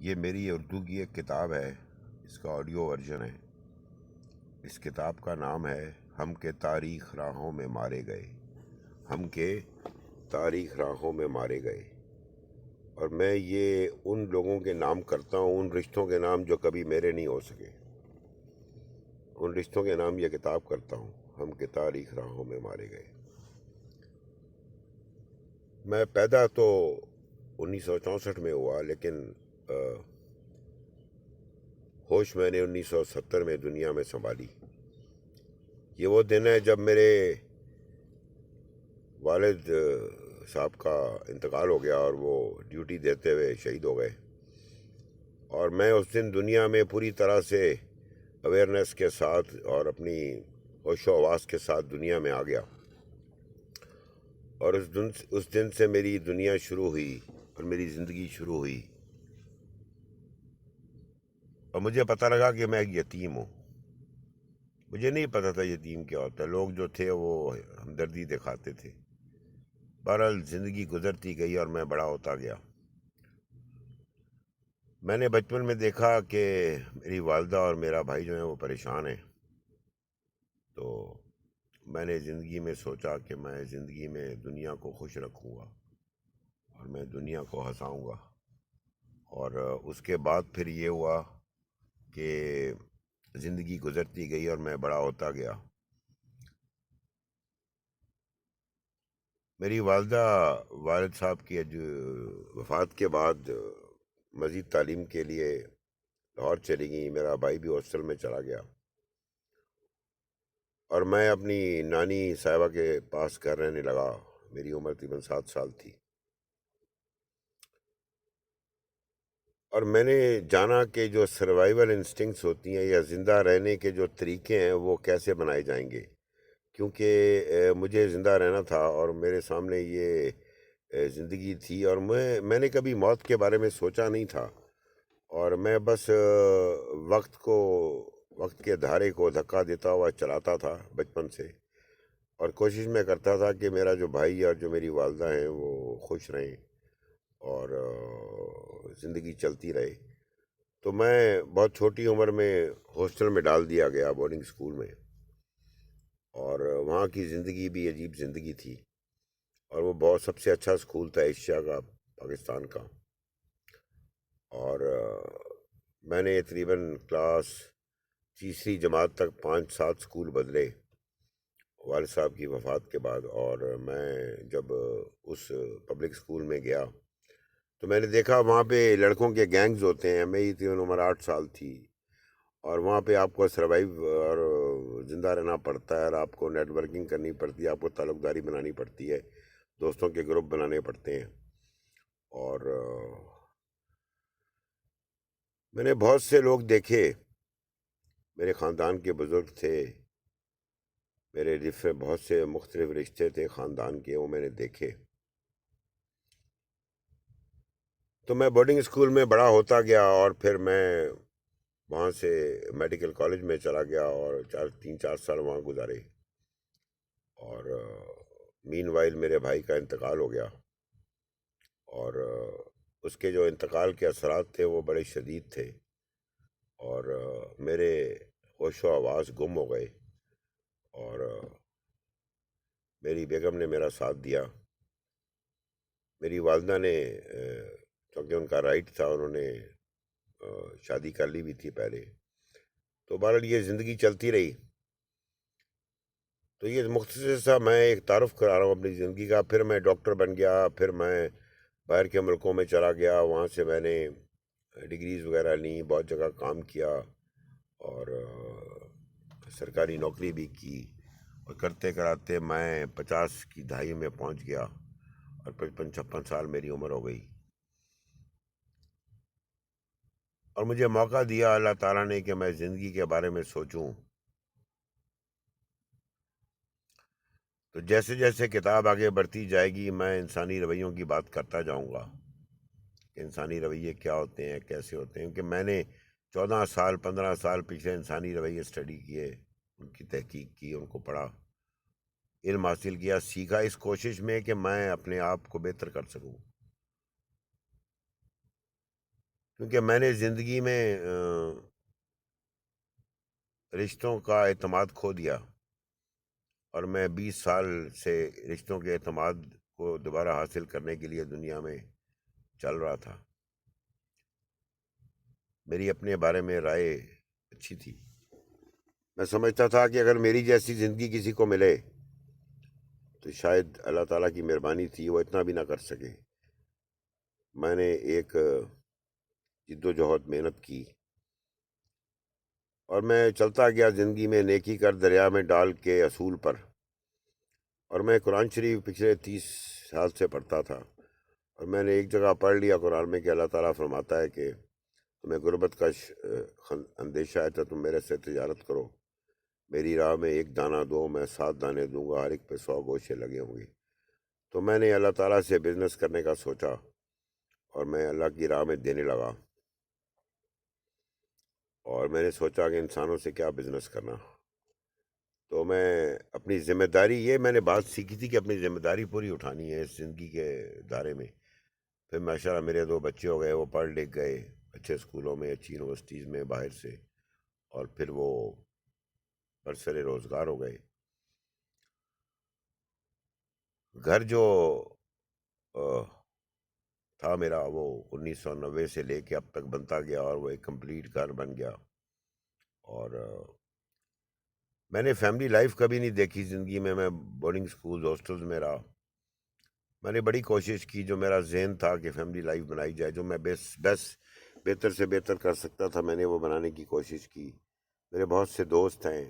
یہ میری اردو کی ایک کتاب ہے، اس کا آڈیو ورژن ہے۔ اس کتاب کا نام ہے ہم کے تاریخ راہوں میں مارے گئے۔ ہم کے تاریخ راہوں میں مارے گئے۔ اور میں یہ ان لوگوں کے نام کرتا ہوں، ان رشتوں کے نام جو کبھی میرے نہیں ہو سکے، ان رشتوں کے نام یہ کتاب کرتا ہوں، ہم کے تاریخ راہوں میں مارے گئے۔ میں پیدا تو 1964 میں ہوا، لیکن ہوش میں نے 1970 میں دنیا میں سنبھالی۔ یہ وہ دن ہے جب میرے والد صاحب کا انتقال ہو گیا اور وہ ڈیوٹی دیتے ہوئے شہید ہو گئے، اور میں اس دن دنیا میں پوری طرح سے اویئرنیس کے ساتھ اور اپنی ہوش و حواس کے ساتھ دنیا میں آ گیا، اور اس دن سے میری دنیا شروع ہوئی اور میری زندگی شروع ہوئی، اور مجھے پتہ لگا کہ میں ایک یتیم ہوں۔ مجھے نہیں پتہ تھا یتیم کیا ہوتا ہے، لوگ جو تھے وہ ہمدردی دکھاتے تھے۔ بہرحال زندگی گزرتی گئی اور میں بڑا ہوتا گیا۔ میں نے بچپن میں دیکھا کہ میری والدہ اور میرا بھائی جو ہیں وہ پریشان ہیں، تو میں نے زندگی میں سوچا کہ میں زندگی میں دنیا کو خوش رکھوں گا اور میں دنیا کو ہنساؤں گا۔ اور اس کے بعد پھر یہ ہوا کہ زندگی گزرتی گئی اور میں بڑا ہوتا گیا۔ میری والدہ والد صاحب کی وفات کے بعد مزید تعلیم کے لیے لاہور چلی گئیں، میرا بھائی بھی ہاسٹل میں چلا گیا، اور میں اپنی نانی صاحبہ کے پاس گھر رہنے لگا۔ میری عمر تقریباً 7 سال تھی، اور میں نے جانا کہ جو سروائیول انسٹنکٹس ہوتی ہیں یا زندہ رہنے کے جو طریقے ہیں وہ کیسے بنائے جائیں گے، کیونکہ مجھے زندہ رہنا تھا اور میرے سامنے یہ زندگی تھی، اور میں نے کبھی موت کے بارے میں سوچا نہیں تھا، اور میں بس وقت کے دھارے کو دھکا دیتا ہوا چلاتا تھا بچپن سے، اور کوشش میں کرتا تھا کہ میرا جو بھائی اور جو میری والدہ ہیں وہ خوش رہیں اور زندگی چلتی رہے۔ تو میں بہت چھوٹی عمر میں ہاسٹل میں ڈال دیا گیا، بورڈنگ اسکول میں، اور وہاں کی زندگی بھی عجیب زندگی تھی، اور وہ بہت سب سے اچھا اسکول تھا ایشیا کا، پاکستان کا۔ اور میں نے تقریباً کلاس تیسری جماعت تک 5-7 اسکول بدلے والد صاحب کی وفات کے بعد، اور میں جب اس پبلک اسکول میں گیا تو میں نے دیکھا وہاں پہ لڑکوں کے گینگز ہوتے ہیں۔ میری تقریباً عمر 8 سال تھی، اور وہاں پہ آپ کو سروائیو اور زندہ رہنا پڑتا ہے، اور آپ کو نیٹ ورکنگ کرنی پڑتی ہے، آپ کو تعلق داری بنانی پڑتی ہے، دوستوں کے گروپ بنانے پڑتے ہیں۔ اور میں نے بہت سے لوگ دیکھے، میرے خاندان کے بزرگ تھے، میرے بہت سے مختلف رشتے تھے خاندان کے، وہ میں نے دیکھے۔ تو میں بورڈنگ اسکول میں بڑا ہوتا گیا، اور پھر میں وہاں سے میڈیکل کالج میں چلا گیا اور 3-4 سال وہاں گزارے، اور مین وائل میرے بھائی کا انتقال ہو گیا، اور اس کے جو انتقال کے اثرات تھے وہ بڑے شدید تھے، اور میرے ہوش و حواس گم ہو گئے، اور میری بیگم نے میرا ساتھ دیا۔ میری والدہ نے چونکہ ان کا رائٹ تھا، انہوں نے شادی کر لی بھی تھی پہلے، تو بہرحال یہ زندگی چلتی رہی۔ تو یہ مختصر سا میں ایک تعارف کرا رہا ہوں اپنی زندگی کا۔ پھر میں ڈاکٹر بن گیا، پھر میں باہر کے ملکوں میں چلا گیا، وہاں سے میں نے ڈگریز وغیرہ لیں، بہت جگہ کام کیا، اور سرکاری نوکری بھی کی، اور کرتے کراتے میں 50 کی دہائی میں پہنچ گیا، اور 55-56 سال میری عمر ہو گئی، اور مجھے موقع دیا اللہ تعالیٰ نے کہ میں زندگی کے بارے میں سوچوں۔ تو جیسے جیسے کتاب آگے بڑھتی جائے گی میں انسانی رویوں کی بات کرتا جاؤں گا کہ انسانی رویے کیا ہوتے ہیں، کیسے ہوتے ہیں، کیونکہ میں نے 15 سال پچھلے انسانی رویے اسٹڈی کیے، ان کی تحقیق کی، ان کو پڑھا، علم حاصل کیا، سیکھا، اس کوشش میں کہ میں اپنے آپ کو بہتر کر سکوں، کیونکہ میں نے زندگی میں رشتوں کا اعتماد کھو دیا، اور میں 20 سال سے رشتوں کے اعتماد کو دوبارہ حاصل کرنے کے لیے دنیا میں چل رہا تھا۔ میری اپنے بارے میں رائے اچھی تھی، میں سمجھتا تھا کہ اگر میری جیسی زندگی کسی کو ملے تو شاید اللہ تعالیٰ کی مہربانی تھی، وہ اتنا بھی نہ کر سکے۔ میں نے ایک جد و جہد محنت کی، اور میں چلتا گیا زندگی میں نیکی کر دریا میں ڈال کے اصول پر۔ اور میں قرآن شریف پچھلے 30 سال سے پڑھتا تھا، اور میں نے ایک جگہ پڑھ لیا قرآن میں کہ اللہ تعالیٰ فرماتا ہے کہ تمہیں غربت کا اندیشہ ہے تو تم میرے سے تجارت کرو، میری راہ میں 1 دانہ دو، میں 7 دانے دوں گا، ہر ایک پہ 100 گوشے لگے ہوں گے۔ تو میں نے اللہ تعالیٰ سے بزنس کرنے کا سوچا، اور میں اللہ کی راہ میں دینے لگا، اور میں نے سوچا کہ انسانوں سے کیا بزنس کرنا۔ تو میں اپنی ذمہ داری، یہ میں نے بات سیکھی تھی کہ اپنی ذمہ داری پوری اٹھانی ہے اس زندگی کے دائرے میں۔ پھر ماشاءاللہ میرے 2 بچے ہو گئے، وہ پڑھ لکھ گئے اچھے اسکولوں میں، اچھی یونیورسٹیز میں باہر سے، اور پھر وہ برسر روزگار ہو گئے۔ گھر جو تھا میرا، وہ 1990 سے لے کے اب تک بنتا گیا، اور وہ ایک کمپلیٹ گھر بن گیا۔ اور میں نے فیملی لائف کبھی نہیں دیکھی زندگی میں، میں بورڈنگ اسکول ہاسٹلز میں رہا۔ میں نے بڑی کوشش کی، جو میرا ذہن تھا کہ فیملی لائف بنائی جائے، جو میں بہتر سے بہتر کر سکتا تھا، میں نے وہ بنانے کی کوشش کی۔ میرے بہت سے دوست ہیں،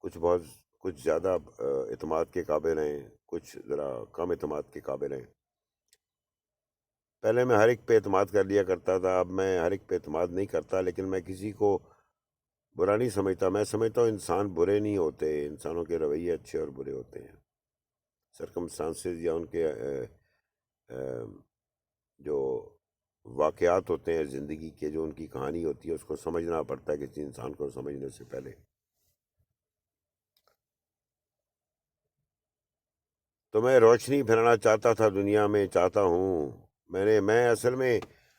کچھ زیادہ اعتماد کے قابل ہیں، کچھ ذرا کم اعتماد کے قابل ہیں۔ پہلے میں ہر ایک پہ اعتماد کر لیا کرتا تھا، اب میں ہر ایک پہ اعتماد نہیں کرتا، لیکن میں کسی کو برا نہیں سمجھتا۔ میں سمجھتا ہوں انسان برے نہیں ہوتے، انسانوں کے رویے اچھے اور برے ہوتے ہیں۔ سرکمسٹانسز یا ان کے جو واقعات ہوتے ہیں زندگی کے، جو ان کی کہانی ہوتی ہے، اس کو سمجھنا پڑتا ہے کسی انسان کو سمجھنے سے پہلے۔ تو میں روشنی پھیلانا چاہتا تھا دنیا میں، چاہتا ہوں۔ میں اصل میں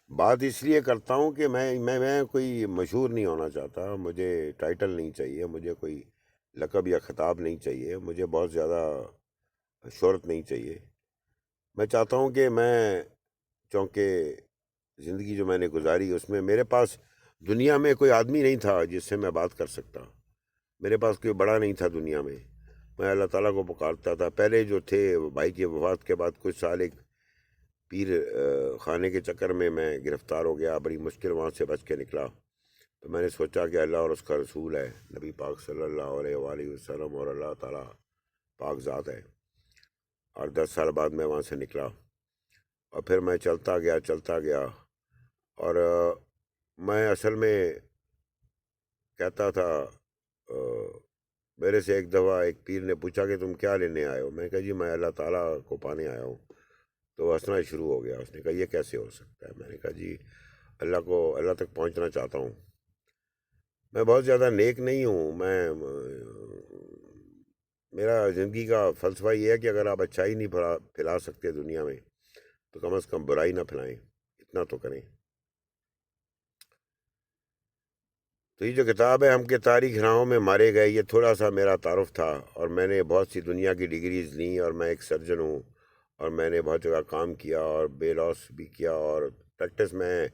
بات اس لیے کرتا ہوں کہ میں کوئی مشہور نہیں ہونا چاہتا، مجھے ٹائٹل نہیں چاہیے، مجھے کوئی لقب یا خطاب نہیں چاہیے، مجھے بہت زیادہ شہرت نہیں چاہیے۔ میں چاہتا ہوں کہ چونکہ زندگی جو میں نے گزاری اس میں میرے پاس دنیا میں کوئی آدمی نہیں تھا جس سے میں بات کر سکتا، میرے پاس کوئی بڑا نہیں تھا دنیا میں۔ میں اللہ تعالیٰ کو پکارتا تھا۔ پہلے جو تھے بھائی کی وفات کے بعد کچھ سال ایک پیر خانے کے چکر میں گرفتار ہو گیا، بڑی مشکل وہاں سے بچ کے نکلا۔ تو میں نے سوچا کہ اللہ اور اس کا رسول ہے، نبی پاک صلی اللہ علیہ وآلہ وسلم، اور اللہ تعالیٰ پاک ذات ہے۔ اور 10 سال بعد میں وہاں سے نکلا، اور پھر میں چلتا گیا، اور میں اصل میں کہتا تھا، میرے سے ایک دفعہ ایک پیر نے پوچھا کہ تم کیا لینے آئے ہو؟ میں نے کہا جی میں اللہ تعالیٰ کو پانے آیا ہوں۔ تو وہ ہنسنا شروع ہو گیا، اس نے کہا یہ کیسے ہو سکتا ہے؟ میں نے کہا جی اللہ تک پہنچنا چاہتا ہوں۔ میں بہت زیادہ نیک نہیں ہوں، میرا زندگی کا فلسفہ یہ ہے کہ اگر آپ اچھائی نہیں پھیلا سکتے دنیا میں تو کم از کم برائی نہ پھیلائیں، اتنا تو کریں۔ تو یہ جو کتاب ہے، ہم کے تاریخ راہوں میں مارے گئے، یہ تھوڑا سا میرا تعارف تھا۔ اور میں نے بہت سی دنیا کی ڈگریز لیں، اور میں ایک سرجن ہوں، اور میں نے بہت جگہ کام کیا اور بے لاس بھی کیا، اور پریکٹس میں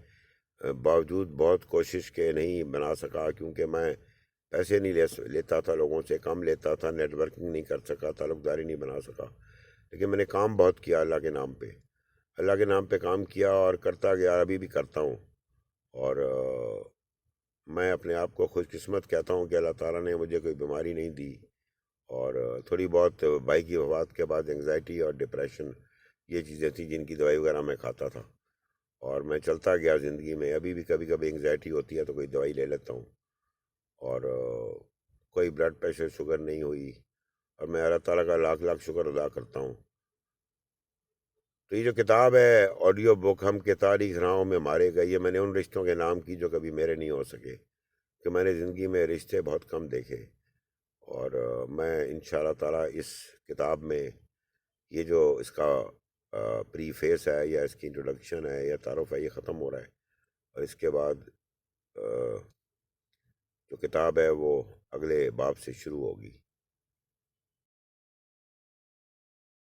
باوجود بہت کوشش کے نہیں بنا سکا، کیونکہ میں پیسے نہیں لیتا تھا لوگوں سے، کم لیتا تھا، نیٹ ورکنگ نہیں کر سکا، تعلق داری نہیں بنا سکا۔ لیکن میں نے کام بہت کیا اللہ کے نام پہ، اللہ کے نام پہ کام کیا اور کرتا گیا، ابھی بھی کرتا ہوں۔ اور میں اپنے آپ کو خوش قسمت کہتا ہوں کہ اللہ تعالیٰ نے مجھے کوئی بیماری نہیں دی، اور تھوڑی بہت بھائی کی وفات کے بعد انگزائٹی اور ڈپریشن، یہ چیزیں تھیں جن کی دوائی وغیرہ میں کھاتا تھا، اور میں چلتا گیا زندگی میں۔ ابھی بھی کبھی کبھی انگزائٹی ہوتی ہے تو کوئی دوائی لے لیتا ہوں، اور کوئی بلڈ پریشر شوگر نہیں ہوئی، اور میں اللہ تعالیٰ کا لاکھ لاکھ شکر ادا کرتا ہوں۔ تو یہ جو کتاب ہے آڈیو بک، ہم کے تاریخ راہوں میں مارے گئے، یہ میں نے ان رشتوں کے نام کی جو کبھی میرے نہیں ہو سکے، کہ میں نے زندگی میں رشتے بہت کم دیکھے۔ اور میں انشاءاللہ تعالیٰ اس کتاب میں یہ جو اس کا پری فیس ہے، یا اس کی انٹروڈکشن ہے یا تعارف ہے، یہ ختم ہو رہا ہے، اور اس کے بعد جو کتاب ہے وہ اگلے باب سے شروع ہوگی۔